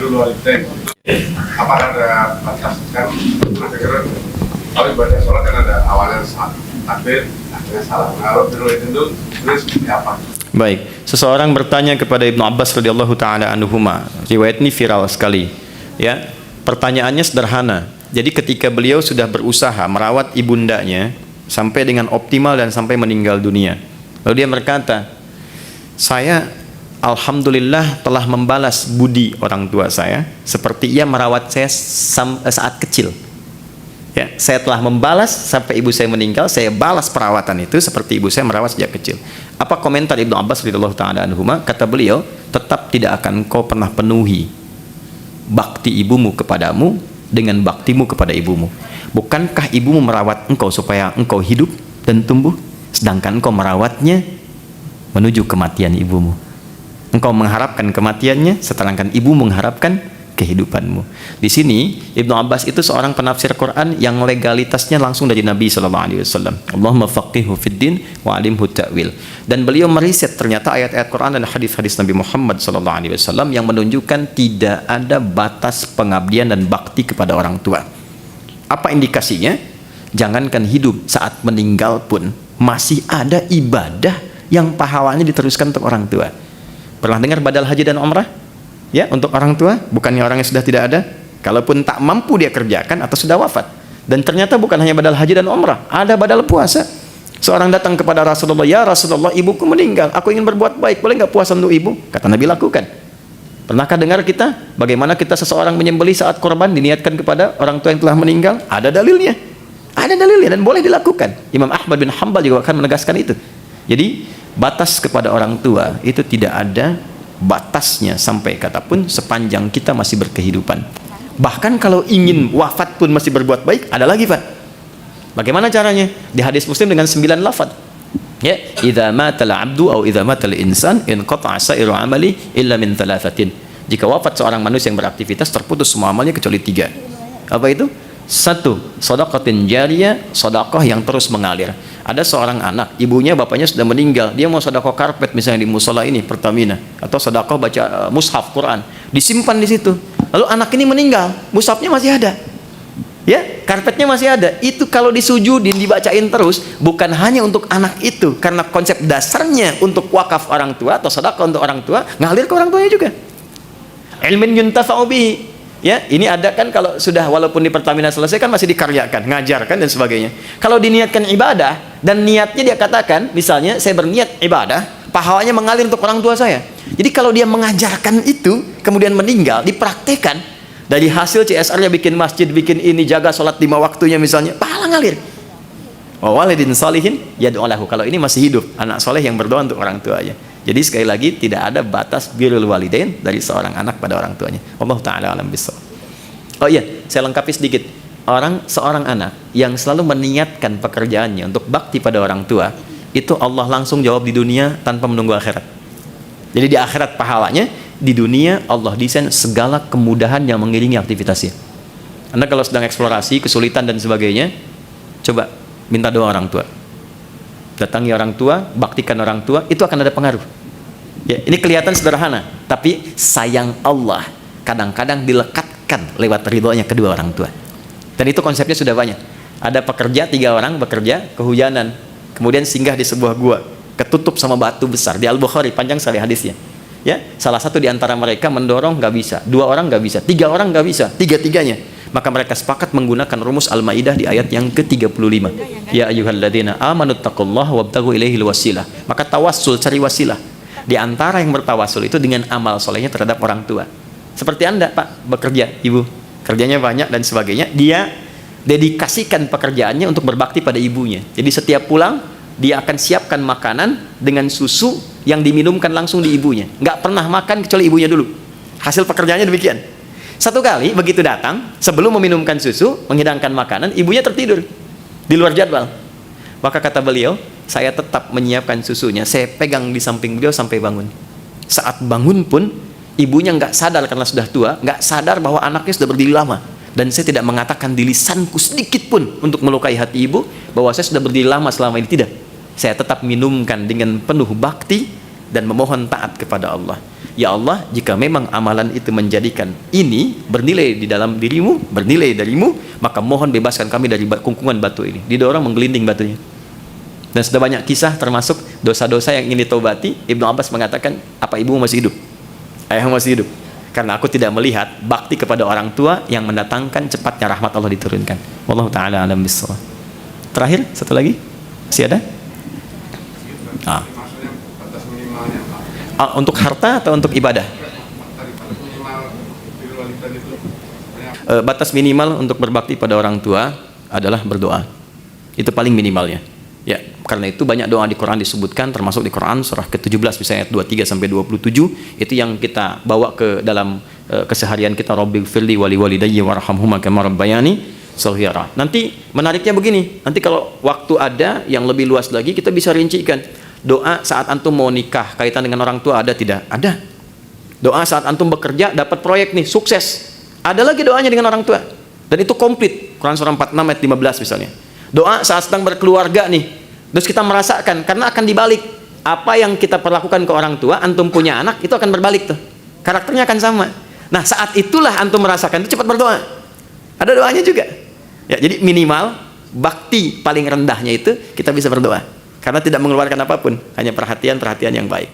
birrul walidain. Apakah ada batas kan? Akhirnya kalau ibadah sholat kan ada awalnya takbir, akhirnya salam. Kalau birrul walidain itu seperti apa? Baik, seseorang bertanya kepada Ibnu Abbas radhiyallahu taala anhuma. Riwayat ini viral sekali. Ya, pertanyaannya sederhana. Jadi ketika beliau sudah berusaha merawat ibundanya sampai dengan optimal dan sampai meninggal dunia, lalu dia berkata, saya alhamdulillah telah membalas budi orang tua saya seperti ia merawat saya saat kecil. Ya, saya telah membalas sampai ibu saya meninggal, saya balas perawatan itu seperti ibu saya merawat sejak kecil. Apa komentar Ibnu Abbas radhiyallahu taala anhuma? Kata beliau, tetap tidak akan kau pernah penuhi bakti ibumu kepadamu dengan baktimu kepada ibumu. Bukankah ibumu merawat engkau supaya engkau hidup dan tumbuh, sedangkan engkau merawatnya menuju kematian ibumu. Engkau mengharapkan kematiannya, sedangkan ibu mengharapkan kehidupanmu. Di sini Ibnu Abbas itu seorang penafsir Quran yang legalitasnya langsung dari Nabi sallallahu alaihi wasallam. Allahumma faqihhu fid din wa 'alimhu ta'wil. Dan beliau meriset ternyata ayat-ayat Quran dan hadis-hadis Nabi Muhammad sallallahu alaihi wasallam yang menunjukkan tidak ada batas pengabdian dan bakti kepada orang tua. Apa indikasinya? Jangankan hidup, saat meninggal pun masih ada ibadah yang pahalanya diteruskan untuk orang tua. Pernah dengar badal haji dan umrah? Ya, untuk orang tua, bukannya orang yang sudah tidak ada, kalaupun tak mampu dia kerjakan atau sudah wafat. Dan ternyata bukan hanya badal haji dan umrah, ada badal puasa. Seorang datang kepada Rasulullah, ya Rasulullah, ibuku meninggal, aku ingin berbuat baik, boleh nggak puasa untuk ibu? Kata Nabi, lakukan. Pernahkah dengar kita bagaimana kita seseorang menyembelih saat korban diniatkan kepada orang tua yang telah meninggal? Ada dalilnya, dan boleh dilakukan. Imam Ahmad bin Hanbal juga akan menegaskan itu. Jadi batas kepada orang tua itu tidak ada batasnya sampai katapun sepanjang kita masih berkehidupan. Bahkan kalau ingin wafat pun masih berbuat baik, ada lagi Pak. Bagaimana caranya? Di hadis Muslim dengan 9 lafaz. Ya, idza matal 'abdu atau idza matal insan inqata'a sa'iru 'amali illa min thalathatin. Jika wafat seorang manusia yang beraktivitas, terputus semua amalnya kecuali 3. Apa itu? 1. Shadaqatin jariyah, sedekah yang terus mengalir. Ada seorang anak, ibunya bapaknya sudah meninggal, dia mau sedekah karpet misalnya di musola ini Pertamina, atau sedekah baca mushaf Quran, disimpan di situ. Lalu anak ini meninggal, mushafnya masih ada. Ya, karpetnya masih ada. Itu kalau disujudin, dibacain terus, bukan hanya untuk anak itu, karena konsep dasarnya untuk wakaf orang tua atau sedekah untuk orang tua, ngalir ke orang tuanya juga. Ilmin yuntafa'u bihi. Ya, ini ada kan kalau sudah walaupun di Pertamina selesai kan masih dikaryakan, ngajarkan dan sebagainya. Kalau diniatkan ibadah dan niatnya dia katakan, misalnya saya berniat ibadah, pahalanya mengalir untuk orang tua saya. Jadi kalau dia mengajarkan itu kemudian meninggal, dipraktekkan, dari hasil CSR-nya bikin masjid, bikin ini, jaga sholat 5 waktunya misalnya, pahala ngalir. Wa walidin shalihin yad'u lahu. Kalau ini masih hidup, anak soleh yang berdoa untuk orang tuanya. Jadi sekali lagi tidak ada batas birrul walidain dari seorang anak pada orang tuanya. Allah taala alam bissawab. Oh iya, saya lengkapi sedikit. Seorang anak yang selalu meniatkan pekerjaannya untuk bakti pada orang tua, itu Allah langsung jawab di dunia tanpa menunggu akhirat. Jadi di akhirat pahalanya, di dunia Allah desain segala kemudahan yang mengiringi aktivitasnya. Anda kalau sedang eksplorasi, kesulitan dan sebagainya, coba minta doa orang tua. Datangi orang tua, baktikan orang tua, itu akan ada pengaruh. Ya, ini kelihatan sederhana, tapi sayang Allah kadang-kadang dilekatkan lewat ridhonya kedua orang tua. Dan itu konsepnya sudah banyak. Ada pekerja, 3 orang bekerja, kehujanan, kemudian singgah di sebuah gua, ketutup sama batu besar. Di Al-Bukhari, panjang sekali hadisnya. Ya, salah satu di antara mereka mendorong, nggak bisa. 2 orang nggak bisa, 3 orang nggak bisa, tiga-tiganya. Maka mereka sepakat menggunakan rumus Al-Maidah di ayat yang ke-35. Ya ayyuhalladzina amanu taqullaha wabtaghu ilaihil wasilah. Maka tawassul, cari wasilah. Di antara yang bertawassul itu dengan amal solehnya terhadap orang tua. Seperti Anda, Pak, bekerja, Ibu, kerjanya banyak dan sebagainya. Dia dedikasikan pekerjaannya untuk berbakti pada ibunya. Jadi setiap pulang, dia akan siapkan makanan dengan susu yang diminumkan langsung di ibunya. Nggak pernah makan kecuali ibunya dulu. Hasil pekerjaannya demikian. Satu kali begitu datang, sebelum meminumkan susu, menghidangkan makanan, ibunya tertidur di luar jadwal. Maka kata beliau, saya tetap menyiapkan susunya, saya pegang di samping beliau sampai bangun. Saat bangun pun, ibunya nggak sadar karena sudah tua, nggak sadar bahwa anaknya sudah berdiri lama. Dan saya tidak mengatakan di lisanku sedikit pun untuk melukai hati ibu bahwa saya sudah berdiri lama selama ini, tidak. Saya tetap minumkan dengan penuh bakti dan memohon taat kepada Allah. Ya Allah, jika memang amalan itu menjadikan ini bernilai di dalam dirimu, bernilai darimu, maka mohon bebaskan kami dari kungkungan batu ini. Didorong menggelinding batunya. Dan sudah banyak kisah termasuk dosa-dosa yang ingin ditobati. Ibnu Abbas mengatakan, apa ibumu masih hidup? Ayahmu masih hidup? Karena aku tidak melihat bakti kepada orang tua yang mendatangkan cepatnya rahmat Allah diturunkan. Wallahu ta'ala alam bissawab. Terakhir, satu lagi. Masih ada? Maksudnya batas minimalnya Pak. Untuk harta atau untuk ibadah? Tadi batas minimal birrul walidain itu Batas minimal untuk berbakti pada orang tua adalah berdoa. Itu paling minimalnya. Ya, karena itu banyak doa di Quran disebutkan, termasuk di Quran surah ke-17 misalnya ayat 23 sampai 27, itu yang kita bawa ke dalam keseharian kita. Rabbighfirli wa liwalidayya warhamhuma kama rabbayani shaghira. Nanti menariknya begini, nanti kalau waktu ada yang lebih luas lagi kita bisa rincikan. Doa saat antum mau nikah kaitan dengan orang tua ada tidak? Ada. Doa saat antum bekerja dapat proyek nih sukses. Ada lagi doanya dengan orang tua. Dan itu komplit. Quran surah 46 ayat 15 misalnya. Doa saat sedang berkeluarga nih, terus kita merasakan, karena akan dibalik apa yang kita perlakukan ke orang tua, antum punya anak itu akan berbalik tuh, karakternya akan sama. Nah saat itulah antum merasakan itu, cepat berdoa. Ada doanya juga ya. Jadi minimal bakti paling rendahnya itu kita bisa berdoa, karena tidak mengeluarkan apapun, hanya perhatian yang baik.